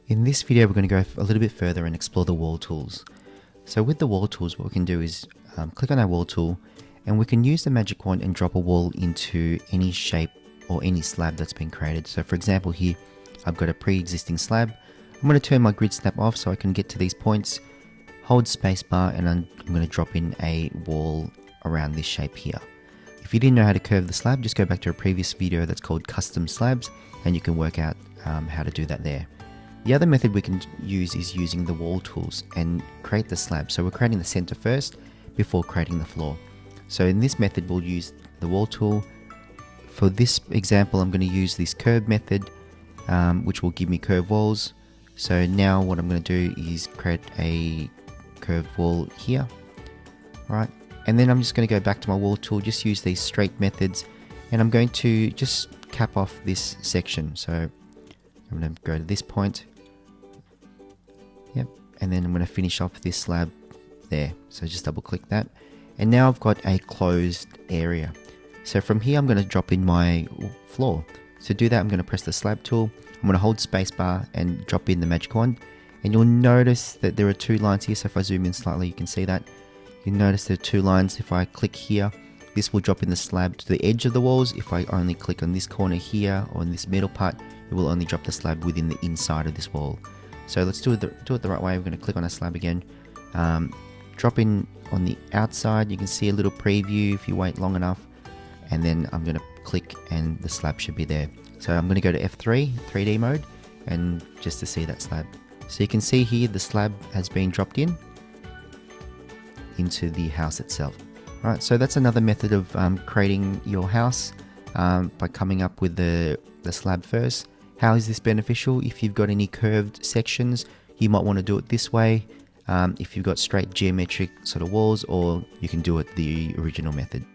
In this video, we're going to go a little bit further and explore the wall tools. So with the wall tools, what we can do is click on our wall tool, and we can use the magic wand and drop a wall into any shape or any slab that's been created. So for example here, I've got a pre-existing slab. I'm going to turn my grid snap off so I can get to these points, hold spacebar, and I'm going to drop in a wall around this shape here. If you didn't know how to curve the slab, just go back to a previous video that's called custom slabs, and you can work out how to do that there. The other method we can use is using the wall tools and create the slab. So we're creating the center first before creating the floor. So in this method, we'll use the wall tool. For this example, I'm going to use this curve method, which will give me curved walls. So now what I'm going to do is create a curved wall here, right? And then I'm just going to go back to my wall tool, just use these straight methods, and I'm going to just cap off this section. So I'm going to go to this point. Yep, and then I'm going to finish off this slab there. So just double click that. And now I've got a closed area. So from here, I'm going to drop in my floor. To do that, I'm going to press the slab tool. I'm going to hold spacebar and drop in the magic wand. And you'll notice that there are two lines here. So if I zoom in slightly, you can see that. You notice there are two lines. If I click here, this will drop in the slab to the edge of the walls. If I only click on this corner here or in this middle part, it will only drop the slab within the inside of this wall. So let's do it the right way. We're going to click on a slab again, drop in on the outside. You can see a little preview if you wait long enough, and then I'm going to click and the slab should be there. So I'm going to go to F3, 3D mode, and just to see that slab. So you can see here the slab has been dropped in into the house itself. Right, so that's another method of creating your house by coming up with the slab first. How is this beneficial? If you've got any curved sections, you might want to do it this way. If you've got straight geometric sort of walls, or you can do it the original method.